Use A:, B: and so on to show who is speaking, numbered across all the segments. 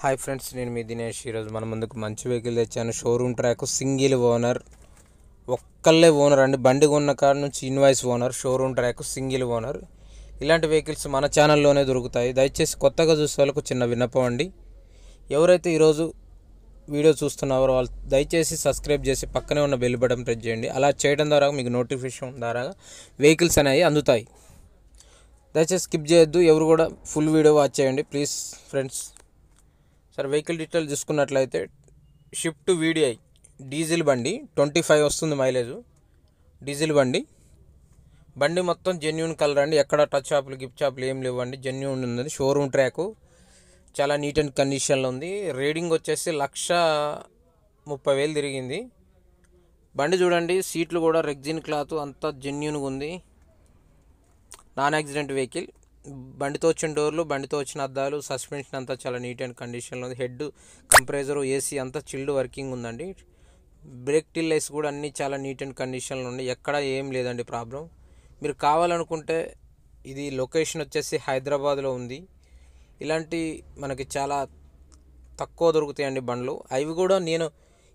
A: Hi friends, నేను మీ దినేష్. ఈరోజు మన ముందుకు మంచి వెహికల్ తెచ్చాను. షోరూమ్ ట్రాక్, సింగిల్ ఓనర్, ఒక్కళ్ళే ఓనర్ అండి. బండి కొన్న కాడ నుంచి invoice owner, showroom track, single owner. ఇలాంటి వెహికల్స్ మన ఛానల్లోనే దొరుకుతాయి. దయచేసి కొత్తగా చూసే వాళ్ళకు చిన్న విన్నపం అండి. ఎవరైతే ఈరోజు వీడియో చూస్తున్నారో వాళ్ళు దయచేసి సబ్స్క్రైబ్ చేసి పక్కనే ఉన్న బెల్ బటన్ ప్రెస్ చేయండి. అలా చేయడం ద్వారా మీకు నోటిఫికేషన్ ద్వారా వెహికల్స్ అనేవి అందుతాయి. దయచేసి స్కిప్ చేయొద్దు, ఎవరు కూడా ఫుల్ వీడియో వాచ్ చేయండి ప్లీజ్ ఫ్రెండ్స్. సరే, వెహికల్ డీటెయిల్ చూసుకున్నట్లయితే షిఫ్ట్ వీడిఐ డీజిల్ బండి, 25 వస్తుంది మైలేజ్. డీజిల్ బండి మొత్తం జెన్యూన్ కలర్ అండి. ఎక్కడ టచ్ షాపులు గిఫ్ట్ షాపులు ఏం లేవండి, జెన్యూన్ ఉంది. షోరూమ్ ట్రాక్ చాలా నీట్ అండ్ కండిషన్లో ఉంది. రీడింగ్ వచ్చేసి 1,30,000 తిరిగింది. బండి చూడండి, సీట్లు కూడా రెగ్జిన్ క్లాత్, అంతా జెన్యూన్గా ఉంది. Non accident vehicle. బండితో వచ్చిన డోర్లు, బండితో వచ్చిన అద్దాలు, సస్పెన్షన్ అంతా చాలా నీట్ అండ్ కండిషన్లో ఉంది. హెడ్, కంప్రెసర్, ఏసీ అంతా చిల్డ్ వర్కింగ్ ఉందండి. బ్రేక్ టిల్లైస్ కూడా అన్నీ చాలా నీట్ అండ్ కండిషన్లో ఉన్నాయి. ఎక్కడ ఏం లేదండి ప్రాబ్లం. మీరు కావాలనుకుంటే ఇది లొకేషన్ వచ్చేసి హైదరాబాద్లో ఉంది. ఇలాంటి మనకి చాలా తక్కువ దొరుకుతాయండి బండ్లు. అవి కూడా నేను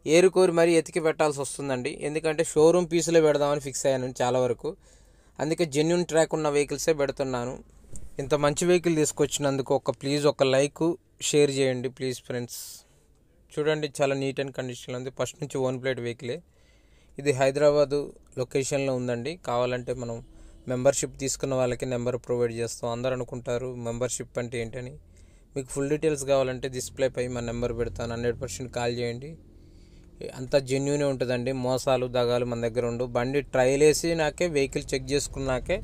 A: ఏరుకోరి మరీ ఎతికి పెట్టాల్సి వస్తుందండి. ఎందుకంటే షోరూమ్ పీసులే పెడదామని ఫిక్స్ అయ్యాను చాలా వరకు. అందుకే జెన్యూన్ ట్రాక్ ఉన్న వెహికల్సే పెడుతున్నాను. ఇంత మంచి వెహికల్ తీసుకొచ్చినందుకు ఒక లైక్, షేర్ చేయండి ప్లీజ్ ఫ్రెండ్స్. చూడండి, చాలా నీట్ అండ్ కండిషన్లో ఉంది. ఫస్ట్ నుంచి ఓన్ ప్లేట్ వెహికలే. ఇది హైదరాబాదు లొకేషన్లో ఉందండి. కావాలంటే మనం మెంబర్షిప్ తీసుకున్న వాళ్ళకి నెంబర్ ప్రొవైడ్ చేస్తాం. అందరూ అనుకుంటారు మెంబర్షిప్ అంటే ఏంటని. మీకు ఫుల్ డీటెయిల్స్ కావాలంటే డిస్ప్లే పై మా నెంబర్ పెడతాను, 100% కాల్ చేయండి. అంతా జెన్యూనే ఉంటుందండి. మోసాలు దగాలు మన దగ్గర ఉండవు. బండి ట్రయల్ వేసి నాకే, వెహికల్ చెక్ చేసుకున్నాకే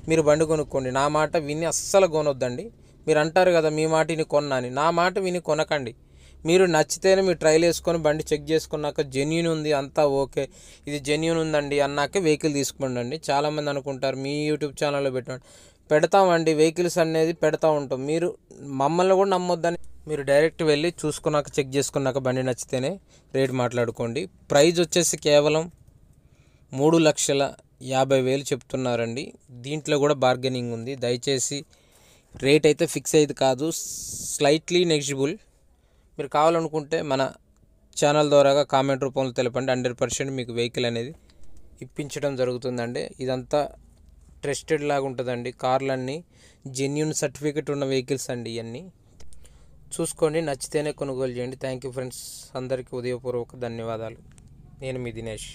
A: మీరు బండి కొనుక్కోండి. నా మాట విని అస్సలు కొనొద్దండి. మీరు అంటారు కదా మీ మాట విని కొన్నాను, నా మాట విని కొనకండి. మీరు నచ్చితేనే మీరు ట్రయల్ వేసుకొని బండి చెక్ చేసుకున్నాక జెన్యూన్ ఉంది, అంతా ఓకే, ఇది జెన్యూన్ ఉందండి అన్నాకే వెహికల్ తీసుకోండి. చాలామంది అనుకుంటారు మీ యూట్యూబ్ ఛానల్లో పెడతామండి, వెహికల్స్ అనేది పెడతా ఉంటాం. మీరు మమ్మల్ని కూడా నమ్మొద్దని. మీరు డైరెక్ట్ వెళ్ళి చూసుకున్నాక, చెక్ చేసుకున్నాక బండి నచ్చితేనే రేట్ మాట్లాడుకోండి. ప్రైజ్ వచ్చేసి కేవలం 3,50,000 చెప్తున్నారండి. దీంట్లో కూడా బార్గెనింగ్ ఉంది. దయచేసి రేట్ అయితే ఫిక్స్ అయ్యేది కాదు, స్లైట్లీ నెగిజిబుల్. మీరు కావాలనుకుంటే మన ఛానల్ ద్వారాగా కామెంట్ రూపంలో తెలపండి. 100% మీకు వెహికల్ అనేది ఇప్పించడం జరుగుతుందండి. ఇదంతా ట్రస్టెడ్ లాగా ఉంటుందండి. కార్లన్నీ జెన్యూన్ సర్టిఫికెట్ ఉన్న వెహికల్స్ అండి. ఇవన్నీ చూసుకోండి, నచ్చితేనే కొనుగోలు చేయండి. Thank you friends. అందరికీ ఉదయపూర్వక ధన్యవాదాలు. నేను మీ దినేష్.